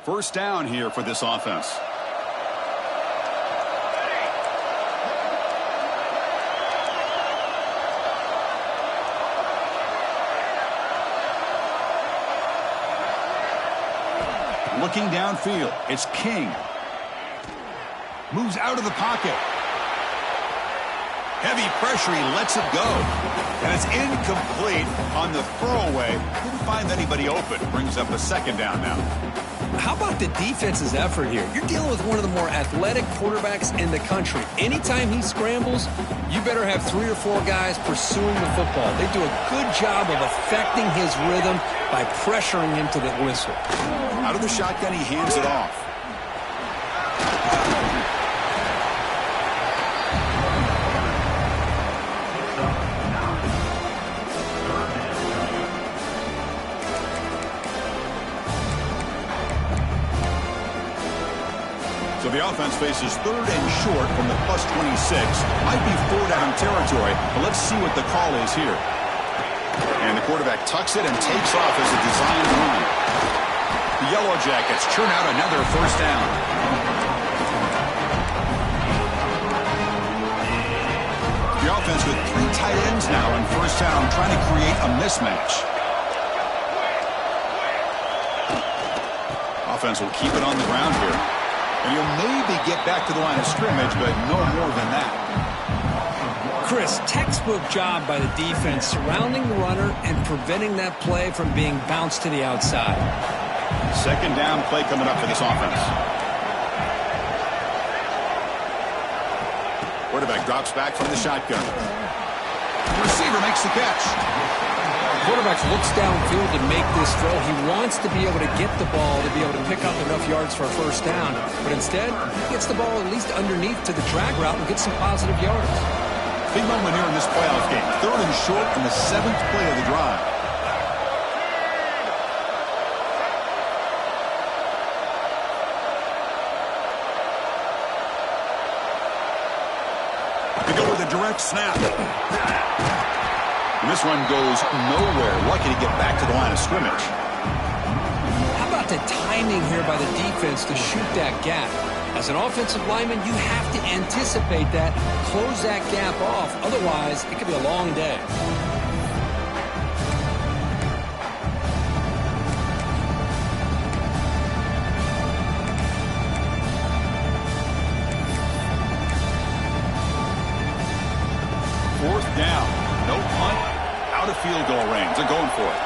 First down here for this offense. Looking downfield, it's King. Moves out of the pocket. Heavy pressure, he lets it go. And it's incomplete on the throwaway. Couldn't find anybody open. Brings up a second down now. How about the defense's effort here? You're dealing with one of the more athletic quarterbacks in the country. Anytime he scrambles, you better have 3 or 4 guys pursuing the football. They do a good job of affecting his rhythm by pressuring him to the whistle. Out of the shotgun, he hands it off. So the offense faces 3rd and short from the +26. Might be 4th down territory, but let's see what the call is here. And the quarterback tucks it and takes off as a designed run. The Yellow Jackets churn out another first down. The offense with 3 tight ends now on first down, trying to create a mismatch. Offense will keep it on the ground here. And you'll maybe get back to the line of scrimmage, but no more than that. Chris, textbook job by the defense surrounding the runner and preventing that play from being bounced to the outside. Second down play coming up for this offense. Quarterback drops back from the shotgun. The receiver makes the catch. Quarterback looks downfield to make this throw. He wants to be able to get the ball to be able to pick up enough yards for a first down. But instead, he gets the ball at least underneath to the drag route and gets some positive yards. Big moment here in this playoff game. 3rd and short in the 7th play of the drive. They go with a direct snap. And this one goes nowhere. Lucky to get back to the line of scrimmage. How about the timing here by the defense to shoot that gap? As an offensive lineman, you have to anticipate that, close that gap off. Otherwise, it could be a long day. Fourth down. No punt. Out of field goal range. They're going for it.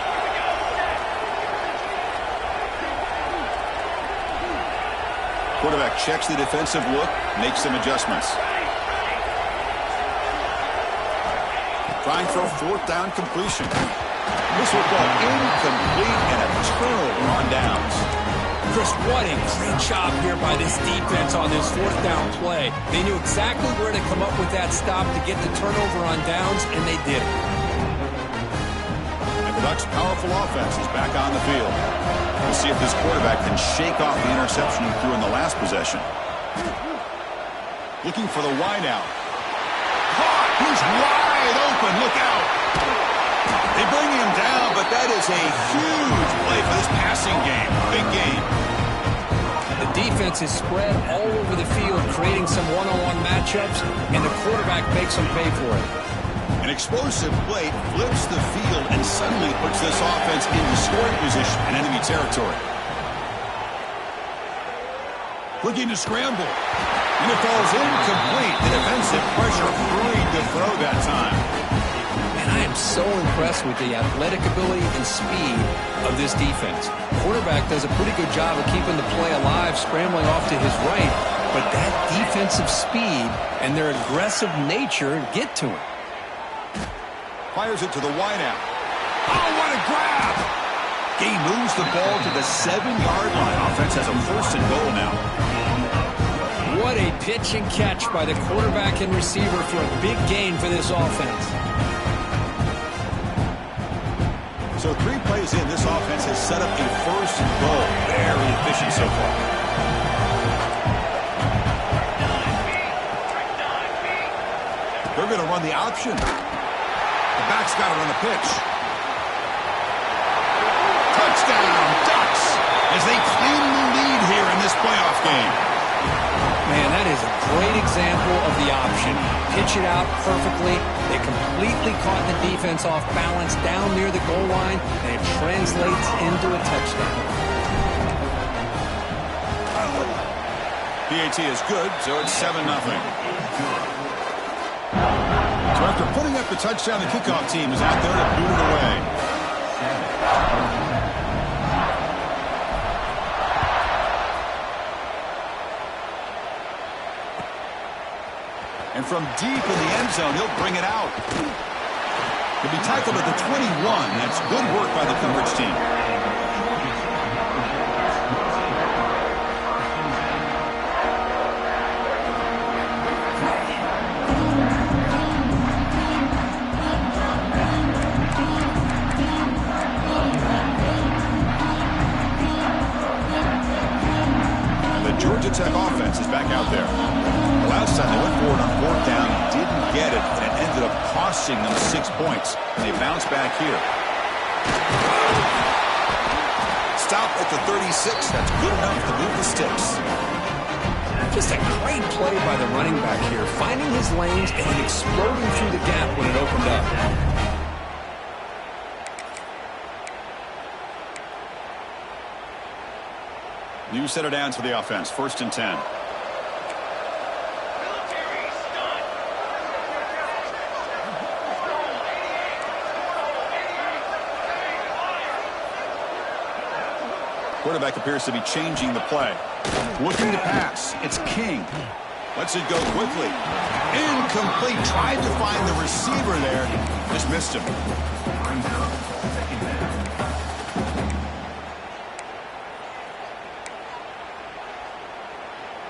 Quarterback checks the defensive look, makes some adjustments. Trying for a 4th down completion. This will go incomplete and a turnover on downs. Chris, what a great job here by this defense on this 4th down play. They knew exactly where to come up with that stop to get the turnover on downs, and they did it. And the Ducks' powerful offense is back on the field. We'll see if this quarterback can shake off the interception he threw in the last possession. Looking for the wide out. Caught! He's wide open. Look out! They bring him down, but that is a huge play for this passing game. Big game. The defense is spread all over the field, creating some one-on-one matchups, and the quarterback makes them pay for it. An explosive play flips the field and suddenly puts this offense into scoring position in enemy territory. Looking to scramble. And it falls incomplete. The defensive pressure hurried to throw that time. And I am so impressed with the athletic ability and speed of this defense. Quarterback does a pretty good job of keeping the play alive, scrambling off to his right. But that defensive speed and their aggressive nature get to him. Fires it to the wideout. Oh, what a grab! He moves the ball to the 7-yard line. Offense has a 1st and goal now. What a pitch and catch by the quarterback and receiver for a big gain for this offense. So 3 plays in, this offense has set up a 1st and goal. Very efficient so far. They're going to run the option. The back's got it on the pitch. Touchdown, Ducks, as they claim the lead example of the option. Pitch it out perfectly. They completely caught the defense off balance down near the goal line, and it translates into a touchdown. PAT is good, so it's 7-0. So after putting up the touchdown, the kickoff team is out there to boot it away. And from deep in the end zone, he'll bring it out. He'll be tackled at the 21. That's good work by the coverage team. Georgia Tech offense is back out there. The last time they went forward on fourth down, didn't get it, and it ended up costing them 6 points. And they bounce back here. Stop at the 36. That's good enough to move the sticks. Just a great play by the running back here, finding his lanes and then exploding through the gap when it opened up. New set of downs for the offense. 1st and 10. Quarterback appears to be changing the play. Looking to pass. It's King. Lets it go quickly. Incomplete. Tried to find the receiver there. Just missed him.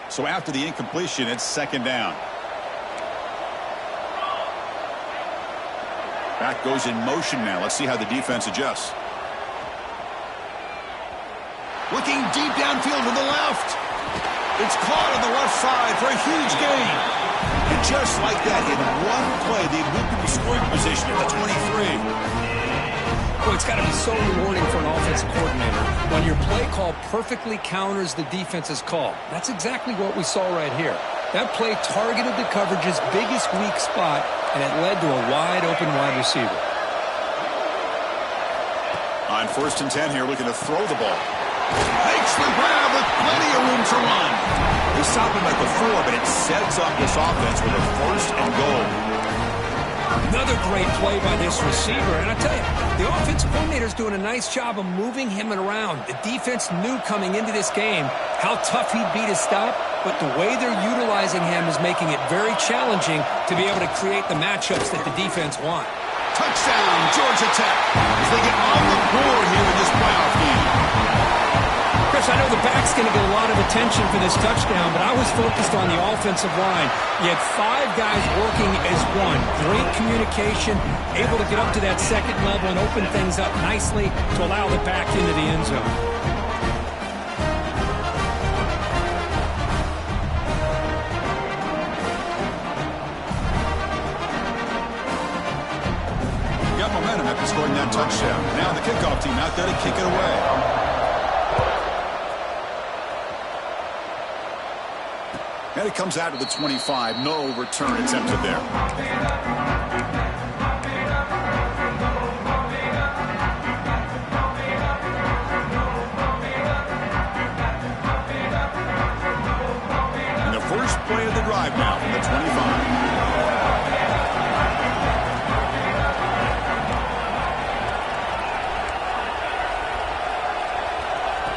So after the incompletion, it's 2nd down. Back goes in motion now. Let's see how the defense adjusts. Looking deep downfield to the left. It's caught on the left side for a huge gain. And just like that, in one play, they moved into scoring position at the 23. Well, it's got to be so rewarding for an offensive coordinator when your play call perfectly counters the defense's call. That's exactly what we saw right here. That play targeted the coverage's biggest weak spot, and it led to a wide-open wide receiver. On 1st and 10 here, looking to throw the ball. Makes the grab with plenty of room to run. They stop him at the 4, but it sets up this offense with a 1st and goal. Another great play by this receiver, and I tell you, the offensive coordinator's doing a nice job of moving him around. The defense knew coming into this game how tough he'd be to stop, but the way they're utilizing him is making it very challenging to be able to create the matchups that the defense want. Touchdown, Georgia Tech, as they get on the board here in this playoff game. Chris, I know the back's going to get a lot of attention for this touchdown, but I was focused on the offensive line. You had 5 guys working as one. Great communication, able to get up to that 2nd level and open things up nicely to allow the back into the end zone. Got momentum after scoring that touchdown. Now the kickoff team out there to kick it away. And it comes out to the 25. No return attempted there. And the first play of the drive now from the 25.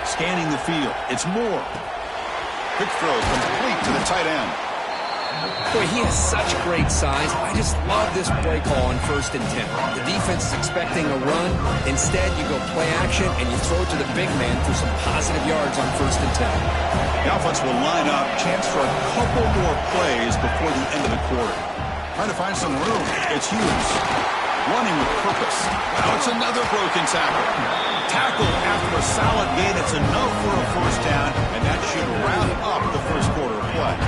Scanning the field. It's Moore. Quick throw complete to the tight end. Boy, he has such great size. I just love this play call on 1st and 10. The defense is expecting a run. Instead, you go play action and you throw to the big man for some positive yards on 1st and 10. The offense will line up. Chance for a couple more plays before the end of the quarter. Trying to find some room. It's Hughes. Running with purpose. Now it's another broken tackle. Tackle after a solid gain. It's enough for a 1st down, and that should wrap up the 1st quarter of play.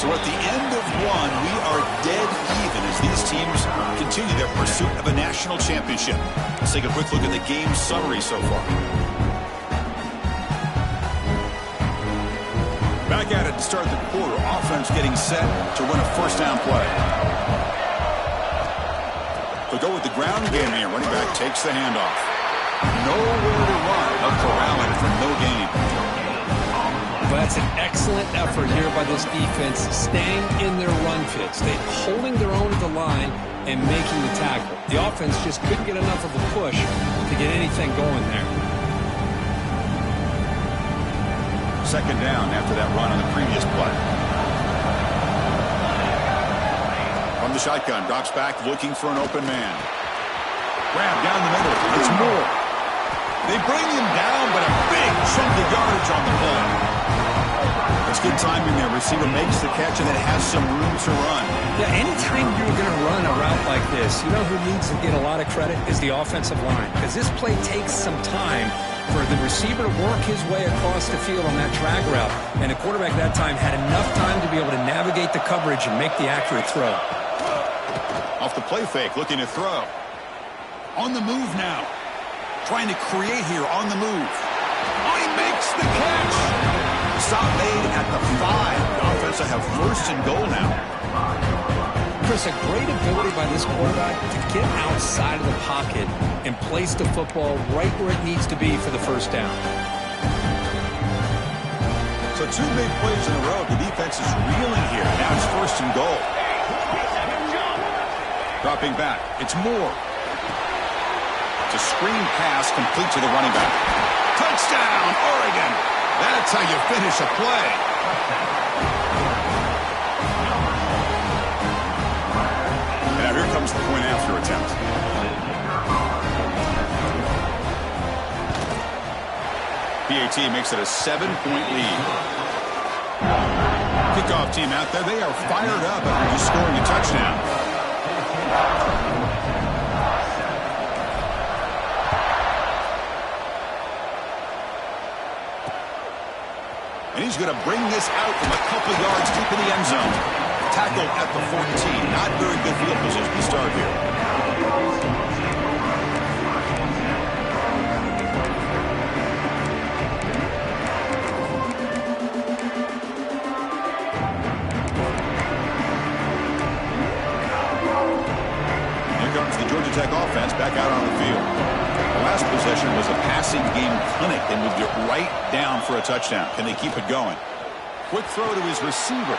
So at the end of 1, we are dead even as these teams continue continue their pursuit of a national championship. Let's take a quick look at the game summary so far. Back at it to start the quarter. Offense getting set to run a first down play. They'll go with the ground game here. Running back takes the handoff. Nowhere to run. They'll corral it for no gain. Well, that's an excellent effort here by this defense, staying in their run fits. They're holding their own at the line and making the tackle. The offense just couldn't get enough of a push to get anything going there. Second down after that run on the previous play. From the shotgun, drops back looking for an open man. Grab down the middle. It's Moore. They bring him down, but a big chunk of yardage on the play. It's good timing there. Receiver makes the catch and it has some room to run. Yeah, anytime you're going to run a route like this, you know who needs to get a lot of credit is the offensive line. Because this play takes some time for the receiver to work his way across the field on that drag route. And the quarterback at that time had enough time to be able to navigate the coverage and make the accurate throw. Off the play fake, looking to throw. On the move now. Trying to create here on the move. Oh, he makes the catch. Stop made at the 5. The offense will have first and goal now. Chris, a great ability by this quarterback to get outside of the pocket and place the football right where it needs to be for the first down. So 2 big plays in a row. The defense is reeling here. Now it's first and goal. Dropping back. It's Moore. It's a screen pass complete to the running back. Touchdown, Oregon. That's how you finish a play. And now here comes the point after attempt. PAT makes it a 7-point lead. Kickoff team out there. They are fired up after just scoring a touchdown. And he's going to bring this out from a couple yards deep in the end zone. Tackle at the 14. Not very good field position to start here. Here comes the Georgia Tech offense back out on the field. The last possession was a passing game clinic. They moved it right down for a touchdown. Can they keep it going? Quick throw to his receiver.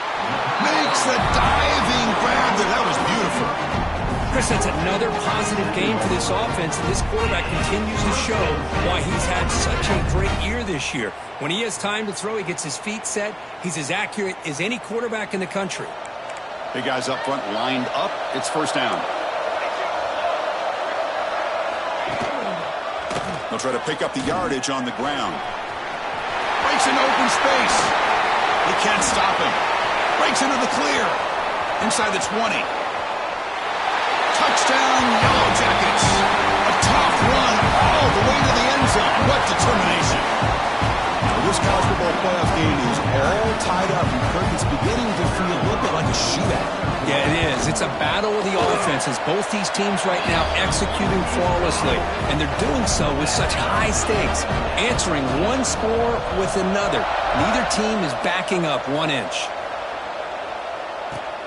Makes the diving grab there. That was beautiful. Chris, that's another positive game for this offense, and this quarterback continues to show why he's had such a great year this year. When he has time to throw, he gets his feet set. He's as accurate as any quarterback in the country. Big guys up front lined up. It's first down. They'll try to pick up the yardage on the ground. Breaks into open space. He can't stop him. Breaks into the clear. Inside the 20. Touchdown, Yellow Jackets. A tough run all the way to the end zone. What determination. Well, this college football playoff game is all tied up. And Kirk, it's beginning to feel a little bit like a shootout. Yeah, it is. It's a battle of the offenses. Both these teams right now executing flawlessly, and they're doing so with such high stakes, answering one score with another. Neither team is backing up 1 inch.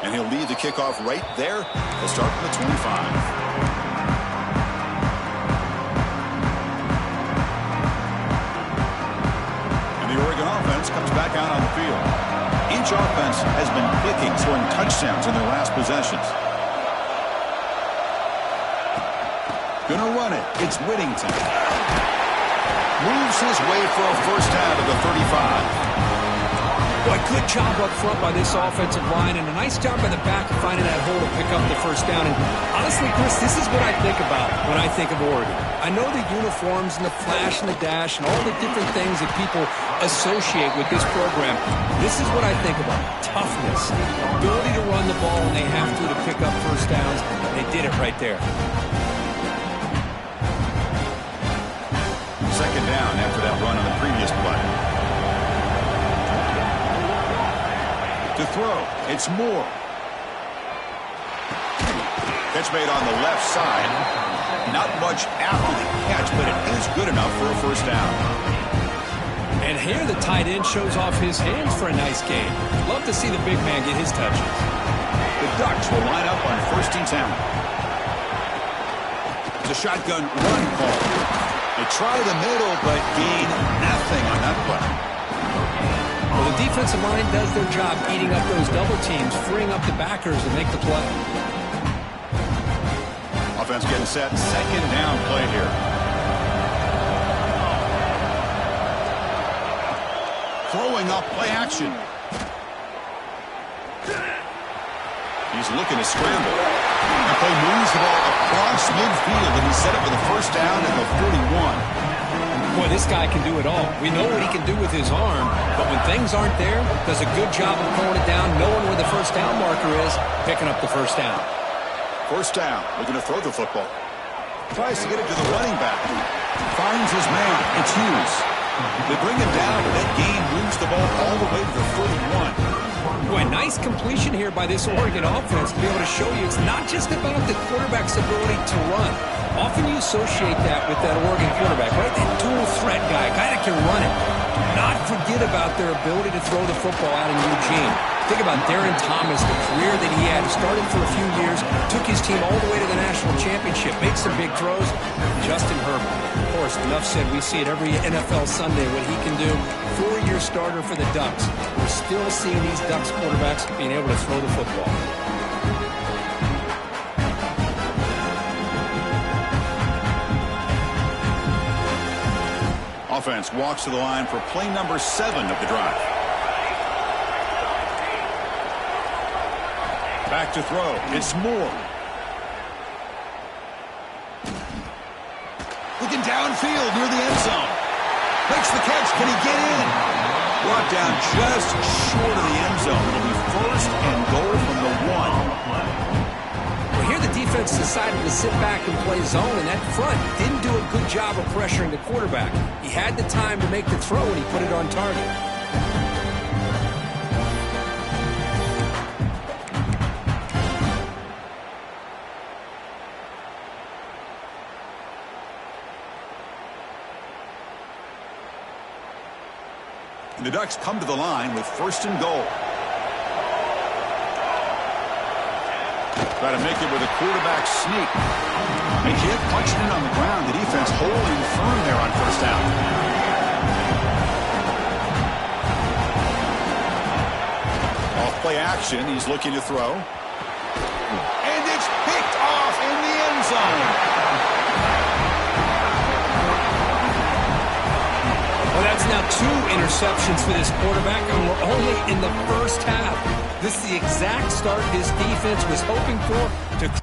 And he'll lead the kickoff right there. He'll start from the 25. The Oregon offense comes back out on the field. Each offense has been clicking, scoring touchdowns in their last possessions. Gonna run it. It's Whittington. Moves his way for a first down to the 35. Boy, good job up front by this offensive line, and a nice job by the back of finding that hole to pick up the first down. And honestly, Chris, this is what I think about when I think of Oregon. I know the uniforms and the flash and the dash and all the different things that people associate with this program. This is what I think about. Toughness, ability to run the ball when they have to pick up first downs. They did it right there. Second down after that run on the previous play. To throw, it's Moore. Catch made on the left side. Not much after the catch, but it is good enough for a first down. And here the tight end shows off his hands for a nice gain. Love to see the big man get his touches. The Ducks will line up on 1st and 10. It's a shotgun run call. They try the middle, but gain nothing on that play. Well, the defensive line does their job eating up those double teams, freeing up the backers to make the play. Offense getting set. 2nd down play here. Throwing up play action. He's looking to scramble. The play moves the ball across midfield, and he's set up for the first down at the 41. Boy, this guy can do it all. We know what he can do with his arm, but when things aren't there, does a good job of throwing it down, knowing where the first down marker is, picking up the first down. First down, looking to throw the football. Tries to get it to the running back. Finds his man. It's Hughes. They bring him down, but that gain moves the ball all the way to the 31. Boy, nice completion here by this Oregon offense to be able to show you it's not just about the quarterback's ability to run. Often you associate that with that Oregon quarterback, right? That dual threat guy that can run it. Do not forget about their ability to throw the football out in Eugene. Think about Darren Thomas, the career that he had. Started for a few years, took his team all the way to the national championship, made some big throws. Justin Herbert, of course, enough said, we see it every NFL Sunday what he can do. 4-year starter for the Ducks. We're still seeing these Ducks quarterbacks being able to throw the football. Offense walks to the line for play number 7 of the drive. Back to throw. It's Moore. Looking downfield near the end zone. Makes the catch. Can he get in? Brought down just short of the end zone. It'll be 1st and goal from the 1. Well, here the defense decided to sit back and play zone, and that front didn't do a good job of pressuring the quarterback. He had the time to make the throw, and he put it on target. The Ducks come to the line with 1st and goal. Try to make it with a quarterback sneak. They can't punch it in on the ground. The defense holding firm there on 1st down. Off play action. He's looking to throw. And it's picked off in the end zone. Well, that's now 2 interceptions for this quarterback, and we're only in the first half. This is the exact start this defense was hoping for to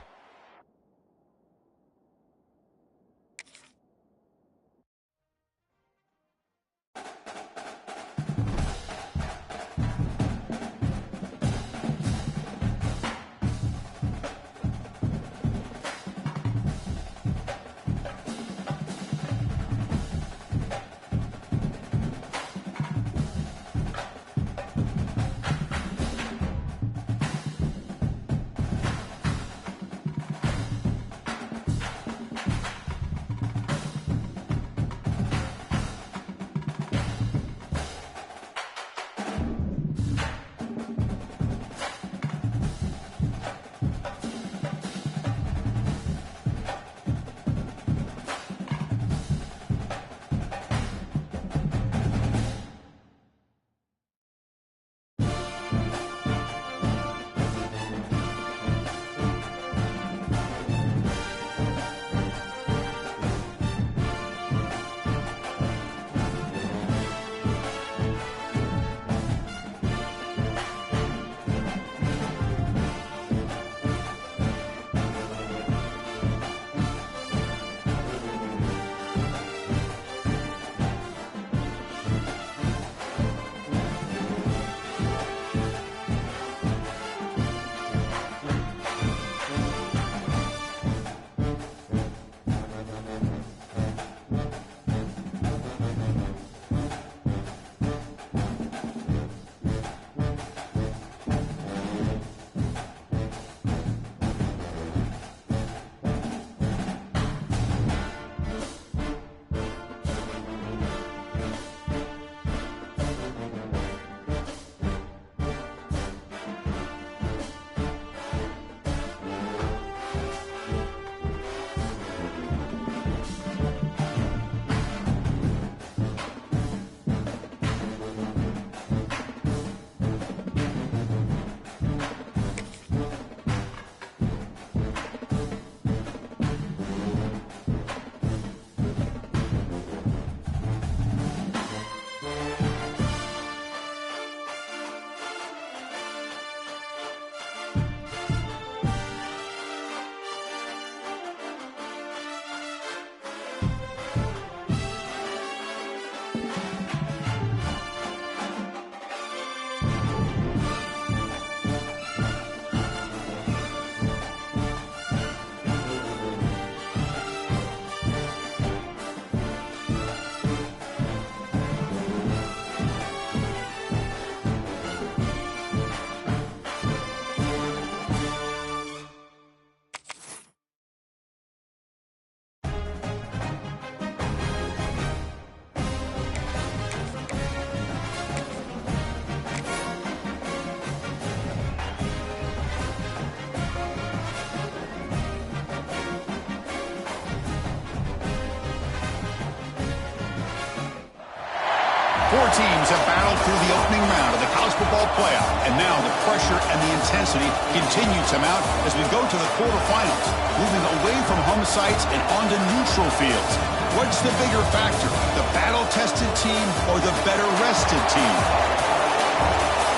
Four teams have battled through the opening round of the college football playoff, and now the pressure and the intensity continue to mount as we go to the quarterfinals, moving away from home sites and onto neutral fields. What's the bigger factor, the battle-tested team or the better-rested team?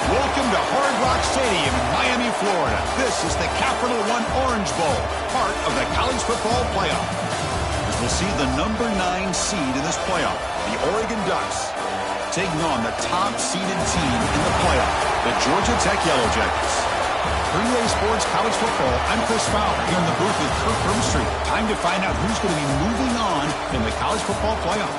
Welcome to Hard Rock Stadium in Miami, Florida. This is the Capital One Orange Bowl, part of the college football playoff. As we'll see the number 9 seed in this playoff, the Oregon Ducks, taking on the top-seeded team in the playoff, the Georgia Tech Yellow Jackets. For EA Sports College Football, I'm Chris Fowler here in the booth with Kirk Broomstreet. Time to find out who's going to be moving on in the college football playoff.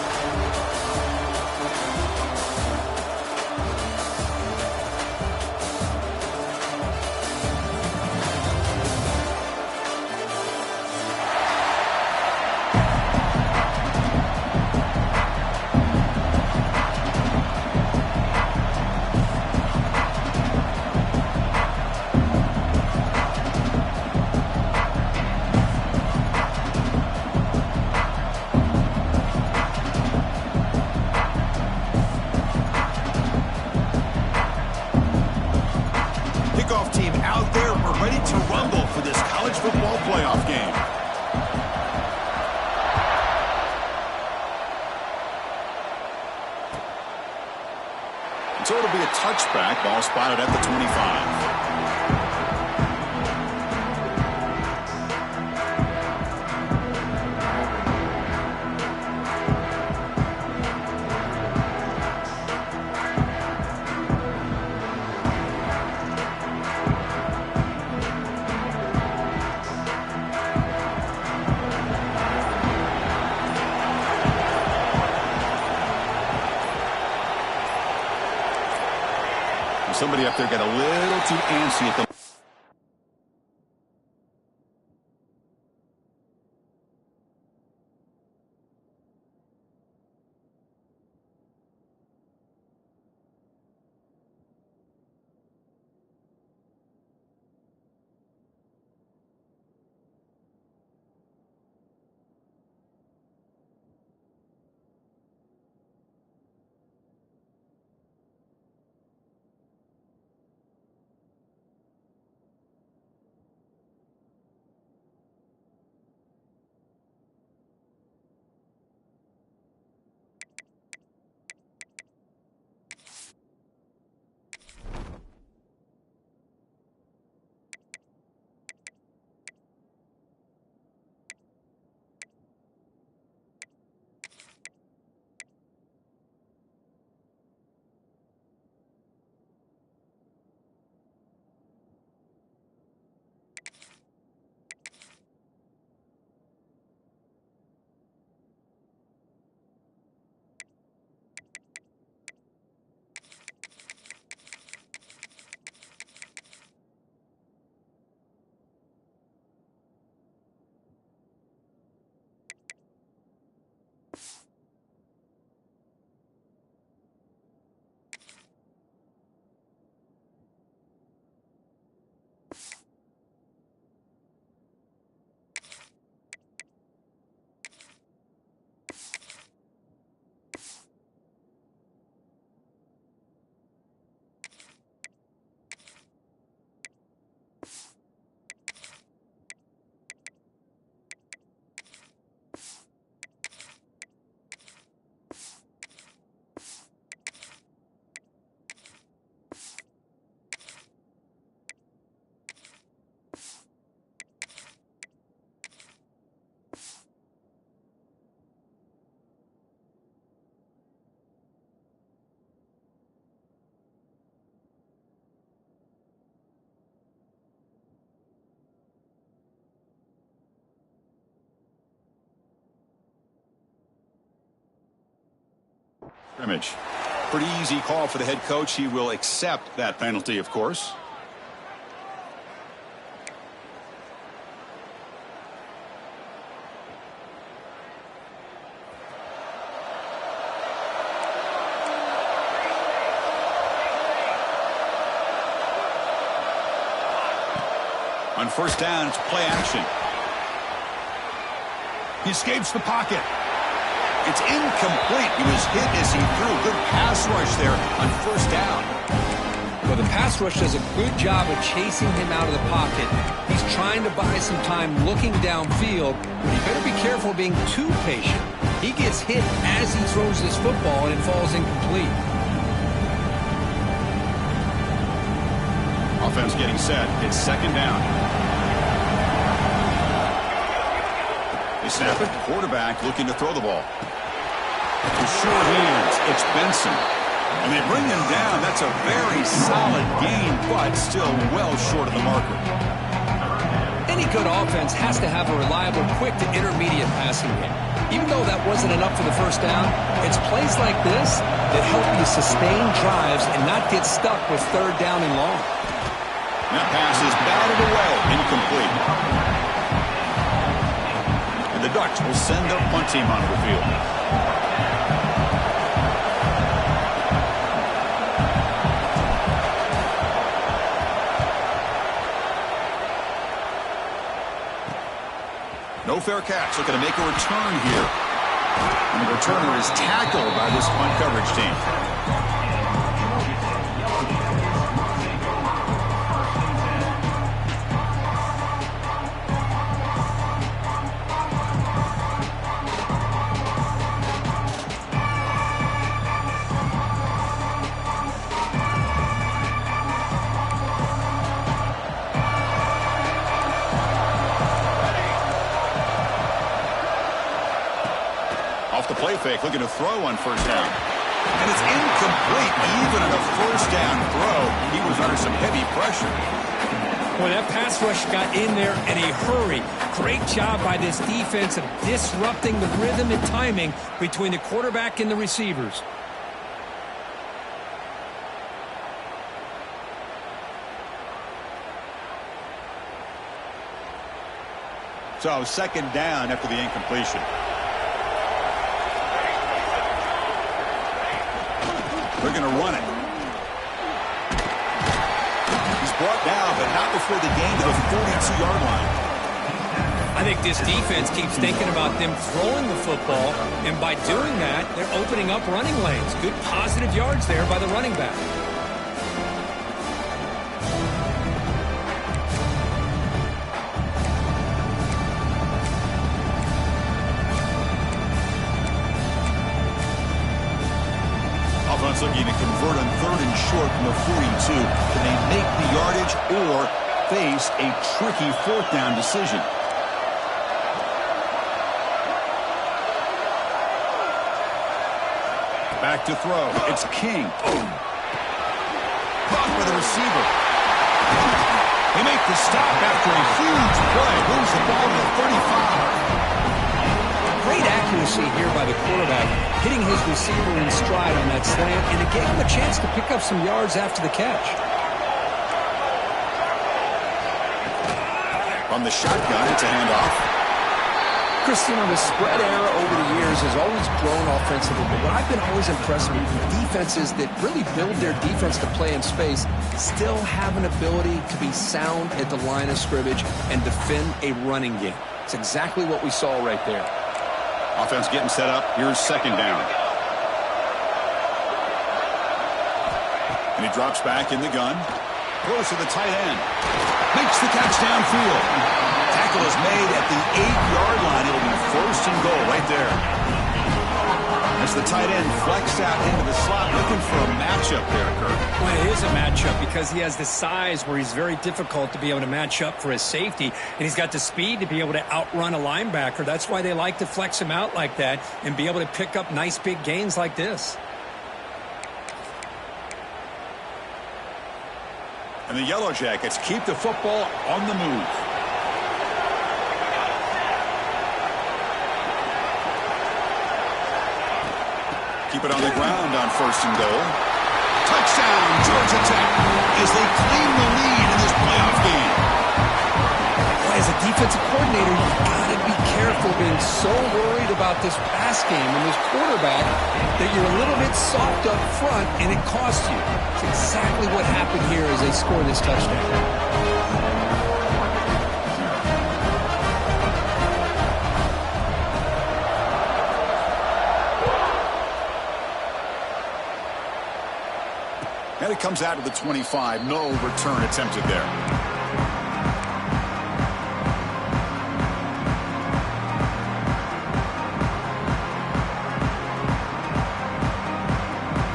Team out there, we're ready to rumble for this college football playoff game. So it'll be a touchback, ball spotted at the 25. Somebody up there got a little too antsy at the... Scrimmage. Pretty easy call for the head coach. He will accept that penalty, of course. On first down, it's play action. He escapes the pocket. It's incomplete. He was hit as he threw. Good pass rush there on first down. Well, the pass rush does a good job of chasing him out of the pocket. He's trying to buy some time looking downfield, but he better be careful being too patient. He gets hit as he throws this football, and it falls incomplete. Offense getting set. It's second down. They snap it. Quarterback looking to throw the ball. With short hands, it's Benson. And they bring him down. That's a very solid gain, but still well short of the marker. Any good offense has to have a reliable, quick to intermediate passing game. Even though that wasn't enough for the first down, it's plays like this that help you sustain drives and not get stuck with third down and long. That pass is batted away, incomplete. And the Ducks will send their punt team onto the field. No fair catch. Looking to make a return here. And the returner is tackled by this punt coverage team. Fake, looking to throw on first down. And it's incomplete. Even on a first down throw, he was under some heavy pressure. Well, that pass rush got in there in a hurry. Great job by this defense of disrupting the rhythm and timing between the quarterback and the receivers. So second down after the incompletion. They're going to run it. He's brought down, but not before the gain to the 42-yard line. I think this defense keeps thinking about them throwing the football, and by doing that, they're opening up running lanes. Good positive yards there by the running back. Looking to convert on third and short from the 42. Can they make the yardage or face a tricky fourth down decision? Back to throw. It's King. Blocked by the receiver. They make the stop after a huge play. Moves the ball to the 35. Great accuracy here by the quarterback, hitting his receiver in stride on that slant, and it gave him a chance to pick up some yards after the catch. On the shotgun, it's a handoff. Christian, the spread era over the years has always grown offensively, but what I've been always impressed with defenses that really build their defense to play in space still have an ability to be sound at the line of scrimmage and defend a running game. It's exactly what we saw right there. Offense getting set up. Here's second down. And he drops back in the gun. Throws to the tight end. Makes the catch downfield. Tackle is made at the 8-yard line. It'll be first and goal right there. As the tight end flexed out into the slot, looking for a matchup there, Kirk. Well, it is a matchup because he has the size where he's very difficult to be able to match up for his safety, and he's got the speed to be able to outrun a linebacker. That's why they like to flex him out like that and be able to pick up nice big gains like this. And the Yellow Jackets keep the football on the move. Keep it on the ground on first and goal. Touchdown, Georgia Tech, as they claim the lead in this playoff game. As a defensive coordinator, you've got to be careful being so worried about this pass game and this quarterback that you're a little bit soft up front and it costs you. It's exactly what happened here as they score this touchdown. comes out to the 25. No return attempted there.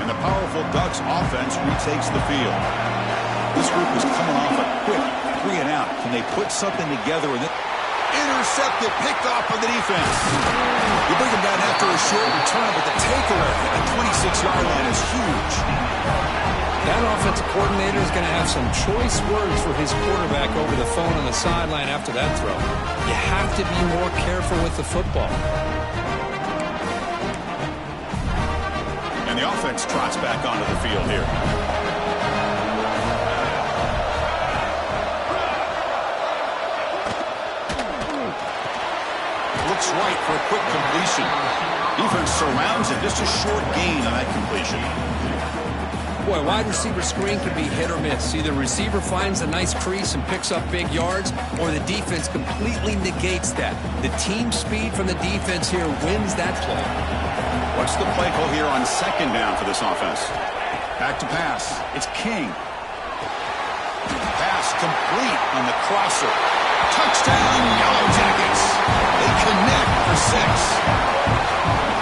And the powerful Ducks offense retakes the field. This group is coming off a quick 3 and out. Can they put something together with it? Intercepted, picked off by the defense. You bring them down after a short return, but the takeaway at the 26-yard line is huge. That offensive coordinator is going to have some choice words for his quarterback over the phone on the sideline after that throw. You have to be more careful with the football. And the offense trots back onto the field here. Looks right for a quick completion. Defense surrounds it. Just a short gain on that completion. Boy, wide receiver screen can be hit or miss. Either receiver finds a nice crease and picks up big yards, or the defense completely negates that. The team speed from the defense here wins that play. What's the play call here on second down for this offense? Back to pass. It's King. Pass complete on the crosser. Touchdown, Yellow Jackets. They connect for 6.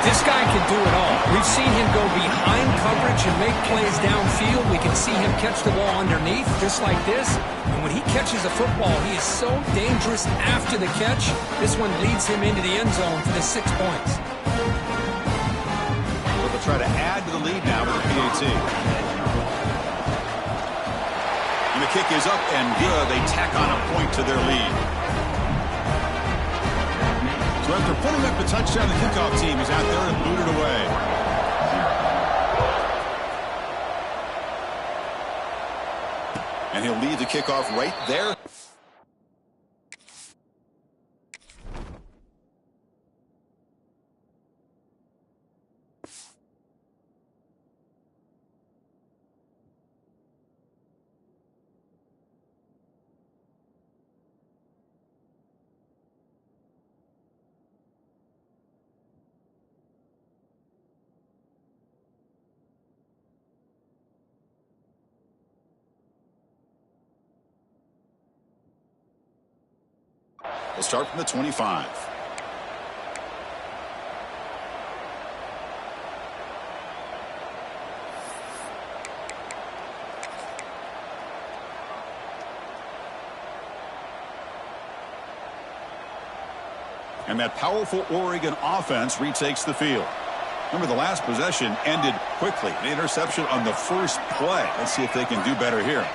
This guy can do it all. We've seen him go behind coverage and make plays downfield. We can see him catch the ball underneath, just like this. And when he catches a football, he is so dangerous after the catch. This one leads him into the end zone for the 6 points. They'll try to add to the lead now with the PAT. And the kick is up and good. They tack on a point to their lead. So after putting up the touchdown, the kickoff team is out there and booted away. And he'll lead the kickoff right there. We'll start from the 25. And that powerful Oregon offense retakes the field. Remember, the last possession ended quickly. An interception on the first play. Let's see if they can do better here.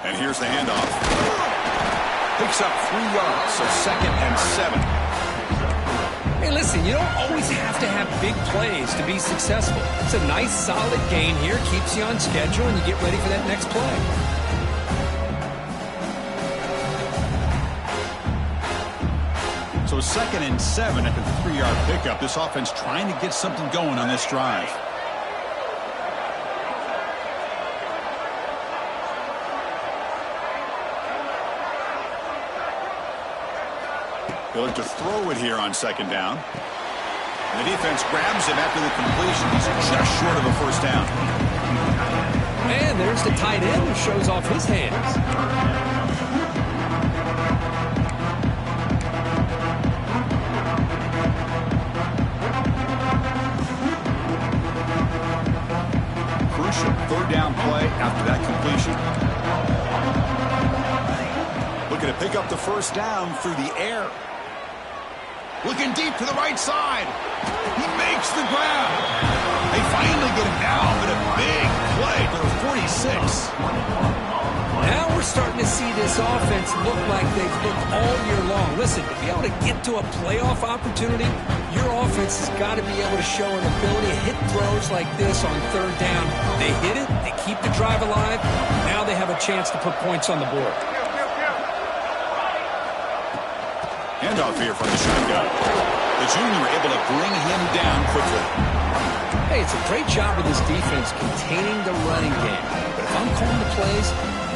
And here's the handoff. Picks up 3 yards, so 2nd and 7. Hey, listen, you don't always have to have big plays to be successful. It's a nice, solid gain here. Keeps you on schedule, and you get ready for that next play. So 2nd and 7 at the 3-yard pickup. This offense trying to get something going on this drive. He'll look to throw it here on 2nd down. And the defense grabs him after the completion. He's just short of a first down. And there's the tight end who shows off his hands. Crucial 3rd down play after that completion. Looking to pick up the first down through the air. Looking deep to the right side. He makes the grab. They finally get him down, but a big play for the 46. Now we're starting to see this offense look like they've looked all year long. Listen, to be able to get to a playoff opportunity, your offense has got to be able to show an ability to hit throws like this on 3rd down. They hit it, they keep the drive alive. Now they have a chance to put points on the board. Handoff here from the shotgun. The junior able to bring him down quickly. Hey, it's a great job of this defense containing the running game. But if I'm calling the plays,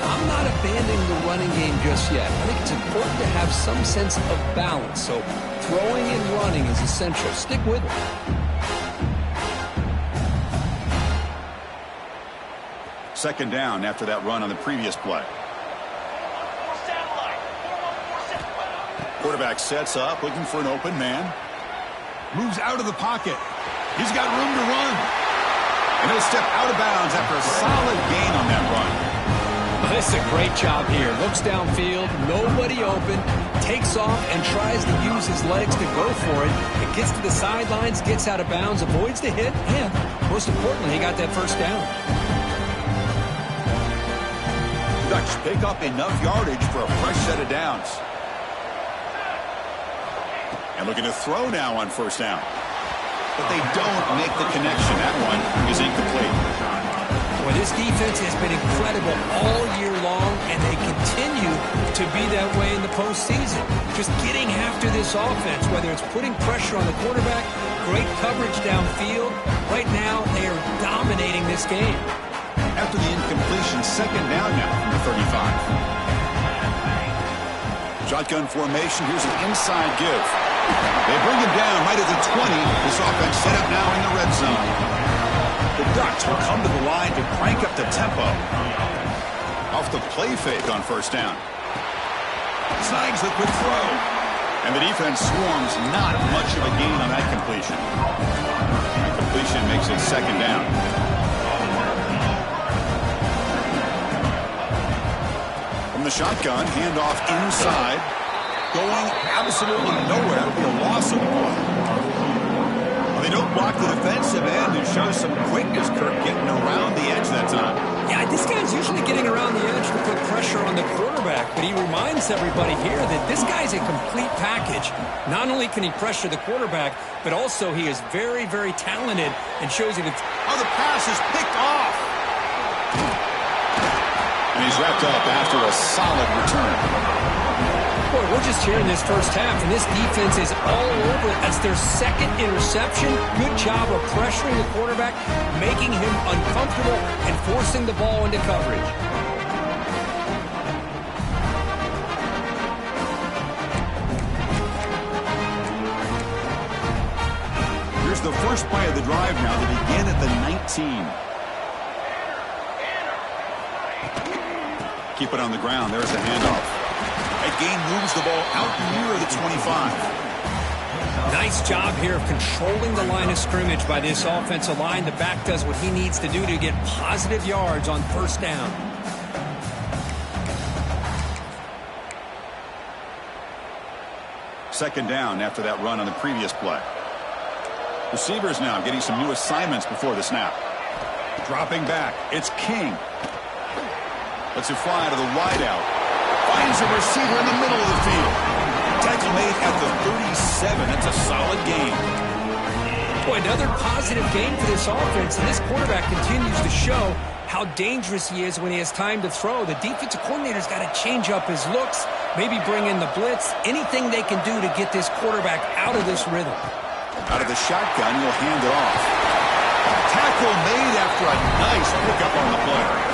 I'm not abandoning the running game just yet. I think it's important to have some sense of balance. So throwing and running is essential. Stick with it. Second down after that run on the previous play. Quarterback sets up, looking for an open man. Moves out of the pocket. He's got room to run. And he'll step out of bounds after a solid gain on that run. This is a great job here. Looks downfield, nobody open, takes off and tries to use his legs to go for it. It gets to the sidelines, gets out of bounds, avoids the hit, and most importantly, he got that first down. Ducks pick up enough yardage for a fresh set of downs. And looking to throw now on first down. But they don't make the connection. That one is incomplete. Well, this defense has been incredible all year long, and they continue to be that way in the postseason. Just getting after this offense, whether it's putting pressure on the quarterback, great coverage downfield. Right now, they are dominating this game. After the incompletion, second down now from the 35. Shotgun formation. Here's an inside give. They bring him down right at the 20. This offense set up now in the red zone. The Ducks will come to the line to crank up the tempo. Off the play fake on first down. Snags the quick throw. And the defense swarms. Not much of a gain on that completion. That completion makes it second down. From the shotgun, handoff inside. Going absolutely nowhere. It'll be a loss of one. Well, they don't block the defensive end and show some quickness. Kirk getting around the edge that time. Yeah, this guy's usually getting around the edge to put pressure on the quarterback, but he reminds everybody here that this guy's a complete package. Not only can he pressure the quarterback, but also he is very, very talented and shows you that. Oh, the pass is picked off. And he's wrapped up after a solid return. Boy, we're just here in this first half, and this defense is all over. That's their second interception. Good job of pressuring the quarterback, making him uncomfortable, and forcing the ball into coverage. Here's the first play of the drive now. They begin at the 19. Keep it on the ground. There's the handoff. That gain moves the ball out near the 25. Nice job here of controlling the line of scrimmage by this offensive line. The back does what he needs to do to get positive yards on first down. Second down after that run on the previous play. Receivers now getting some new assignments before the snap. Dropping back. It's King. Lets it fly to the wideout. Finds a receiver in the middle of the field. Tackle made at the 37. That's a solid gain. Boy, another positive game for this offense, and this quarterback continues to show how dangerous he is when he has time to throw. The defensive coordinator's got to change up his looks, maybe bring in the blitz, anything they can do to get this quarterback out of this rhythm. Out of the shotgun, he'll hand it off. Tackle made after a nice pickup on the play.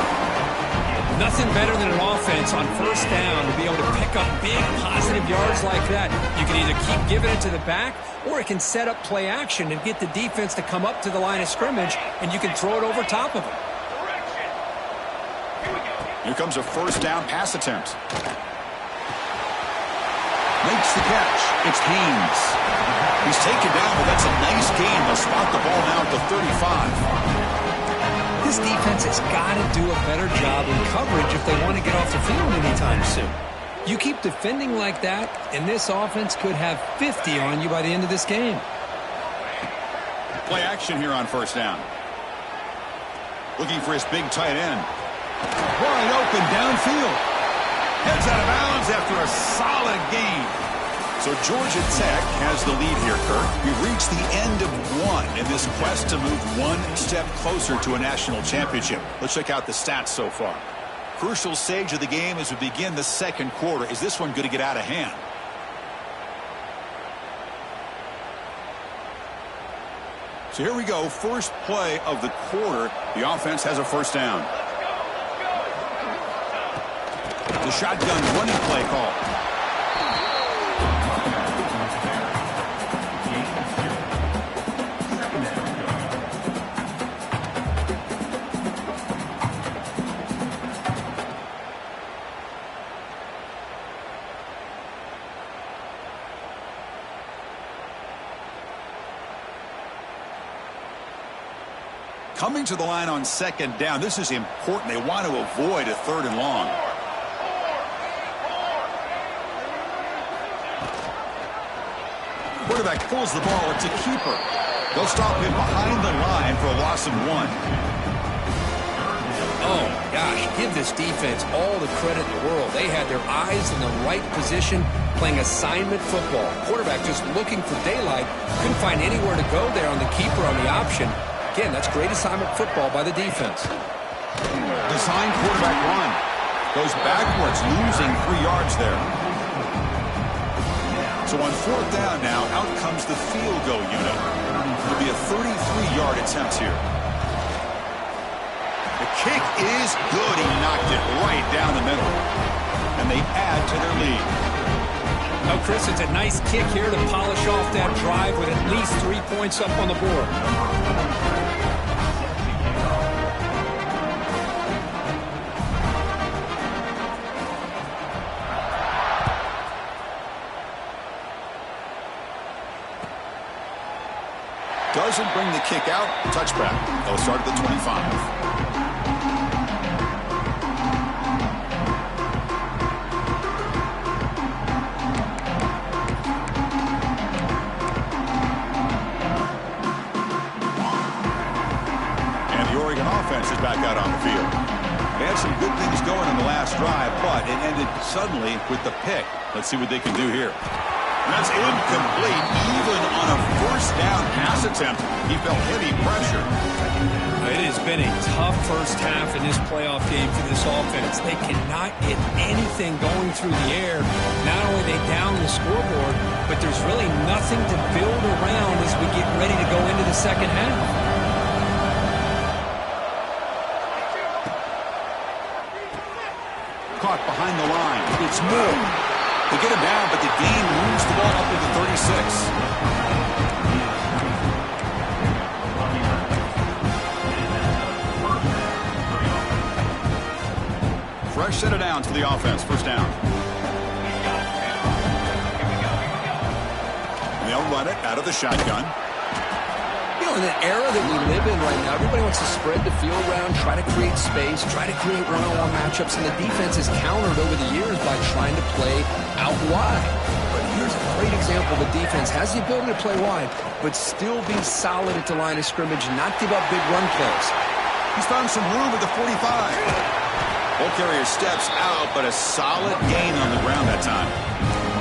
Nothing better than an offense on first down to be able to pick up big positive yards like that. You can either keep giving it to the back, or it can set up play action and get the defense to come up to the line of scrimmage, and you can throw it over top of them. Here comes a first down pass attempt. Makes the catch. It's Haynes. He's taken down, but that's a nice gain. They'll spot the ball now at the 35. This defense has got to do a better job in coverage if they want to get off the field anytime soon. You keep defending like that, and this offense could have 50 on you by the end of this game. Play action here on first down. Looking for his big tight end. Wide open downfield. Heads out of bounds after a solid gain. So Georgia Tech has the lead here, Kirk. We've reached the end of one in this quest to move one step closer to a national championship. Let's check out the stats so far. Crucial stage of the game as we begin the second quarter. Is this one going to get out of hand? So here we go. First play of the quarter. The offense has a first down. The shotgun running play call. Coming to the line on second down. This is important. They want to avoid a 3rd and long. Quarterback pulls the ball. It's a keeper. They'll stop him behind the line for a loss of 1. Oh, gosh, give this defense all the credit in the world. They had their eyes in the right position, playing assignment football. Quarterback just looking for daylight. Couldn't find anywhere to go there on the keeper on the option. Again, that's great assignment football by the defense. Design quarterback run. Goes backwards, losing 3 yards there. So on 4th down now, out comes the field goal unit. It'll be a 33-yard attempt here. The kick is good. He knocked it right down the middle. And they add to their lead. Oh, Chris, it's a nice kick here to polish off that drive with at least 3 points up on the board. Doesn't bring the kick out. Touchback. They'll start at the 25. And the Oregon offense is back out on the field. They had some good things going in the last drive, but it ended suddenly with the pick. Let's see what they can do here. That's incomplete. Even on a 1st down pass attempt, he felt heavy pressure. It has been a tough first half in this playoff game for this offense. They cannot get anything going through the air. Not only they down the scoreboard, but there's really nothing to build around as we get ready to go into the second half. Caught behind the line. It's Moore. They get him down, but the gain moves the ball up to the 36. Fresh set of downs for the offense. 1st down. And they'll run it out of the shotgun. You know, in the era that we live in right now, everybody wants to spread the field around, try to create space, try to create one-on-one matchups, and the defense has countered over the years by trying to play out wide. But here's a great example. The defense has the ability to play wide, but still be solid at the line of scrimmage, not give up big run plays. He's found some room at the 45. Ball carrier steps out, but a solid gain on the ground that time.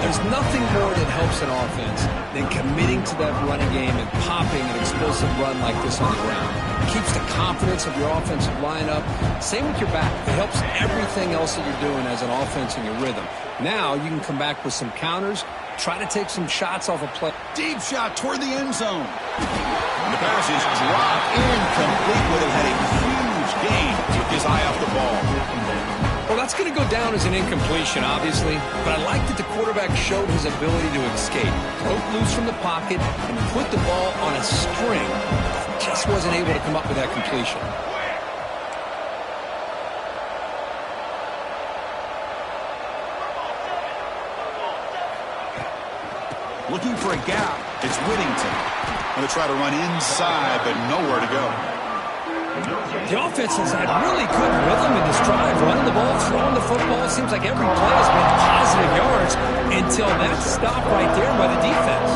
There's nothing more that helps an offense than committing to that running game and popping an explosive run like this on the ground. It keeps the confidence of your offensive lineup. Same with your back. It helps everything else that you're doing as an offense in your rhythm. Now you can come back with some counters, try to take some shots off a play. Deep shot toward the end zone. And the pass is dropped incomplete. Would have had a huge gain. Took his eye off the ball. Well, that's going to go down as an incompletion, obviously, but I like that the quarterback showed his ability to escape, broke loose from the pocket, and put the ball on a string. Just wasn't able to come up with that completion. Looking for a gap. It's Whittington. Going to try to run inside, but nowhere to go. The offense has had really good rhythm in this drive, running the ball, throwing the football. It seems like every play has been positive yards until that stop right there by the defense.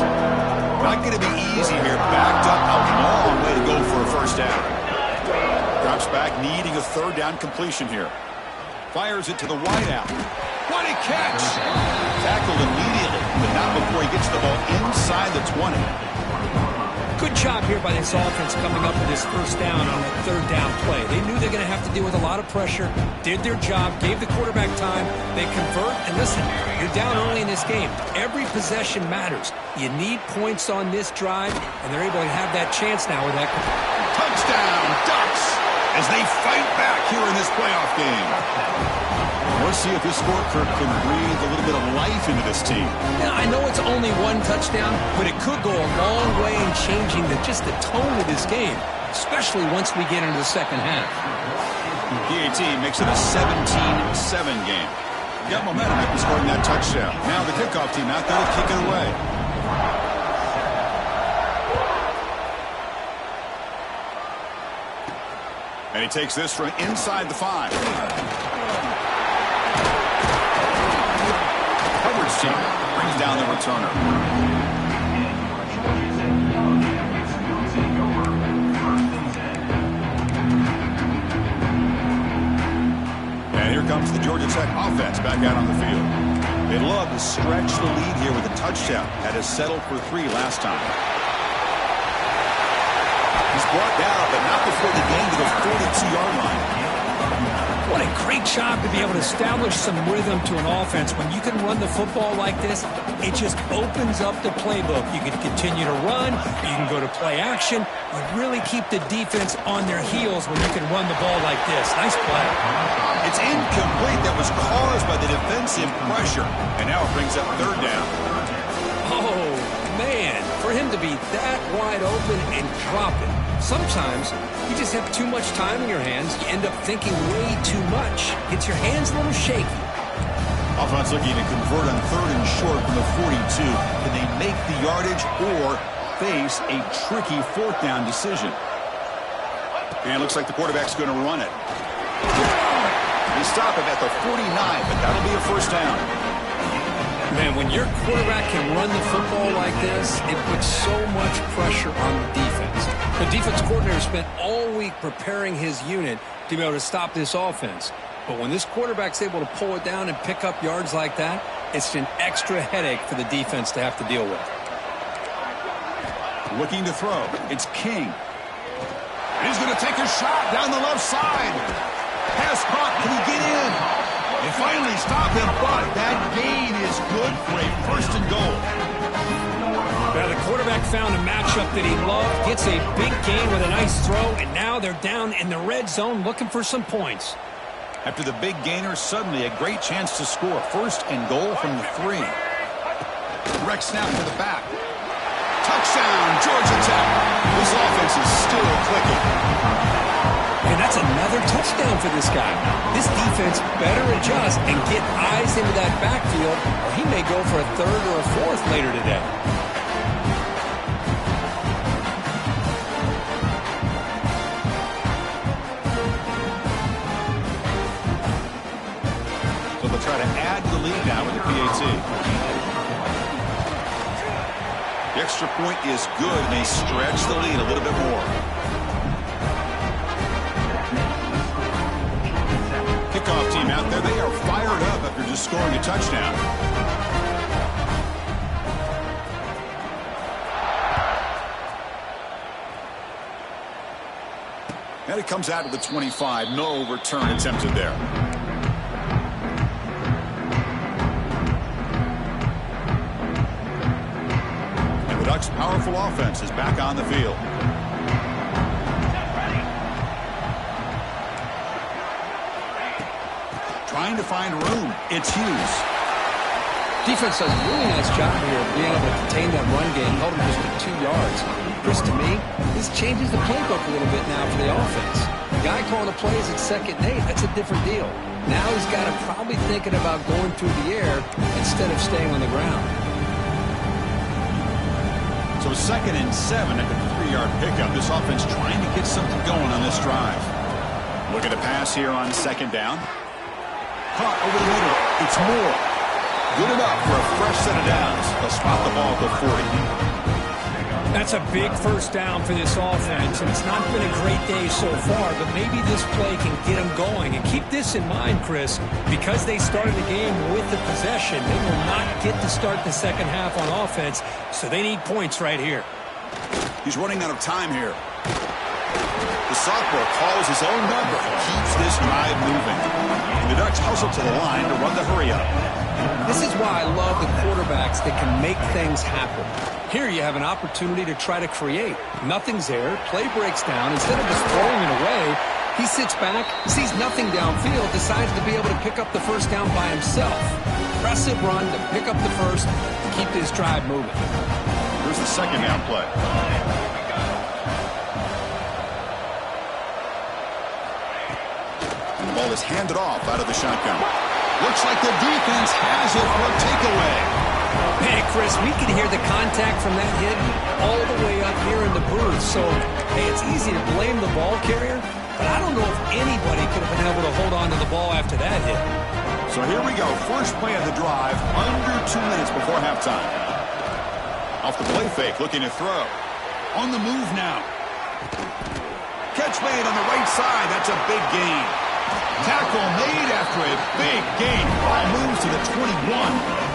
Not going to be easy here. Backed up a long way to go for a 1st down. Drops back, needing a 3rd down completion here. Fires it to the wideout. What a catch! Tackled immediately, but not before he gets the ball inside the 20. Good job here by this offense coming up with this 1st down on that 3rd down play. They knew they're going to have to deal with a lot of pressure, did their job, gave the quarterback time. They convert, and listen, you're down early in this game. Every possession matters. You need points on this drive, and they're able to have that chance now with that. Touchdown, Ducks, as they fight back here in this playoff game. Let's see if this score can breathe a little bit of life into this team. Now, I know it's only 1 touchdown, but it could go a long way in changing just the tone of this game, especially once we get into the second half. PAT makes it a 17-7 game. Got momentum after scoring that touchdown. Now the kickoff team out there to kick it away. And he takes this from inside the 5. Coverage team brings down the returner. And here comes the Georgia Tech offense back out on the field. They love to stretch the lead here with a touchdown. Had us settled for 3 last time. He's brought down, but not before the gain to the 42-yard line. What a great job to be able to establish some rhythm to an offense. When you can run the football like this, it just opens up the playbook. You can continue to run. You can go to play action. You really keep the defense on their heels when you can run the ball like this. Nice play. It's incomplete. That was caused by the defensive pressure. And now it brings up 3rd down. Oh, man. For him to be that wide open and drop it. Sometimes you just have too much time in your hands. You end up thinking way too much. Gets your hands a little shaky. Offense looking to convert on 3rd and short from the 42. Can they make the yardage or face a tricky 4th down decision? And it looks like the quarterback's going to run it. They stop it at the 49, but that'll be a 1st down. Man, when your quarterback can run the football like this, it puts so much pressure on the defense. The defense coordinator spent all week preparing his unit to be able to stop this offense. But when this quarterback's able to pull it down and pick up yards like that, it's an extra headache for the defense to have to deal with. Looking to throw. It's King. He's going to take a shot down the left side. Pass caught. Can he get in? They finally stop him, but that gain is good for a 1st and goal. Now the quarterback found a matchup that he loved, gets a big gain with a nice throw, and now they're down in the red zone looking for some points. After the big gainer, suddenly a great chance to score. 1st and goal from the 3. Direct snap to the back. Touchdown, Georgia Tech. This offense is still clicking. And that's another touchdown for this guy. This defense better adjust and get eyes into that backfield, or he may go for a 3rd or a 4th later today. So they'll try to add to the lead now with the PAT. The extra point is good, and they stretch the lead a little bit more. Kickoff team out there, they are fired up after just scoring a touchdown. And it comes out to the 25. No return attempted there. And the Ducks' powerful offense is back on the field. Trying to find room. It's Hughes. Defense does a really nice job here of being able to contain that run game, held him just to 2 yards. Chris, to me, this changes the playbook a little bit now for the offense. The guy calling the plays at 2nd and 8, that's a different deal. Now he's got to probably thinking about going through the air instead of staying on the ground. So 2nd and 7 at the 3-yard pickup. This offense trying to get something going on this drive. Look at the pass here on 2nd down. Caught over the middle. It's Moore. Good enough for a fresh set of downs. They'll spot the ball at the 40. That's a big 1st down for this offense, and it's not been a great day so far, but maybe this play can get them going. And keep this in mind, Chris, because they started the game with the possession, they will not get to start the 2nd half on offense, so they need points right here. He's running out of time here. The sophomore calls his own number and keeps this drive moving. And the Ducks hustle to the line to run the hurry-up. This is why I love the quarterbacks that can make things happen. Here you have an opportunity to try to create. Nothing's there. Play breaks down. Instead of just throwing it away, he sits back, sees nothing downfield, decides to be able to pick up the 1st down by himself. Impressive run to pick up the 1st to keep this drive moving. Here's the 2nd down play. And the ball is handed off out of the shotgun. Looks like the defense has it for a takeaway. Hey, Chris, we can hear the contact from that hit all the way up here in the booth. So, hey, it's easy to blame the ball carrier, but I don't know if anybody could have been able to hold on to the ball after that hit. So here we go. First play of the drive, under 2 minutes before halftime. Off the play fake, looking to throw. On the move now. Catch made on the right side. That's a big gain. Tackle made after a big gain. Ball moves to the 21.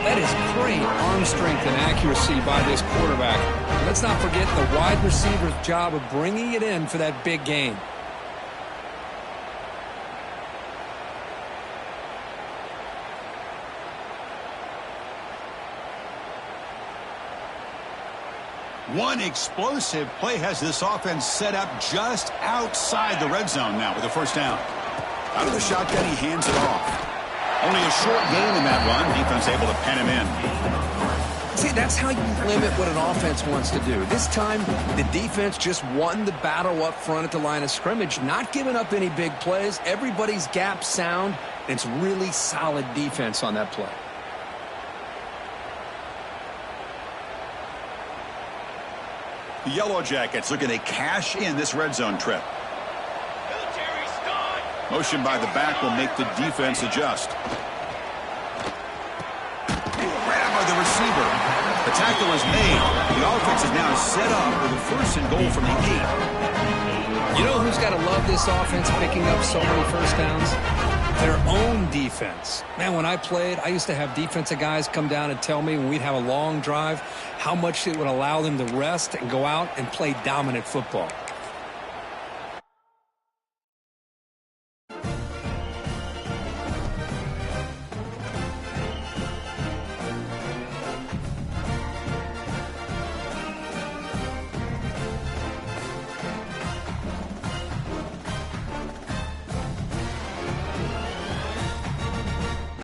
That is great arm strength and accuracy by this quarterback. Let's not forget the wide receiver's job of bringing it in for that big gain. One explosive play has this offense set up just outside the red zone now with a first down. Out of the shotgun, he hands it off. Only a short gain in that run. Defense able to pen him in. See, that's how you limit what an offense wants to do. This time, the defense just won the battle up front at the line of scrimmage, not giving up any big plays. Everybody's gap sound. It's really solid defense on that play. The Yellow Jackets looking to cash in this red zone trip. Motion by the back will make the defense adjust. Grab by the receiver. The tackle is made. The offense is now set up with a first and goal from the 8. You know who's got to love this offense picking up so many first downs? Their own defense. Man, when I played, I used to have defensive guys come down and tell me when we'd have a long drive how much it would allow them to rest and go out and play dominant football.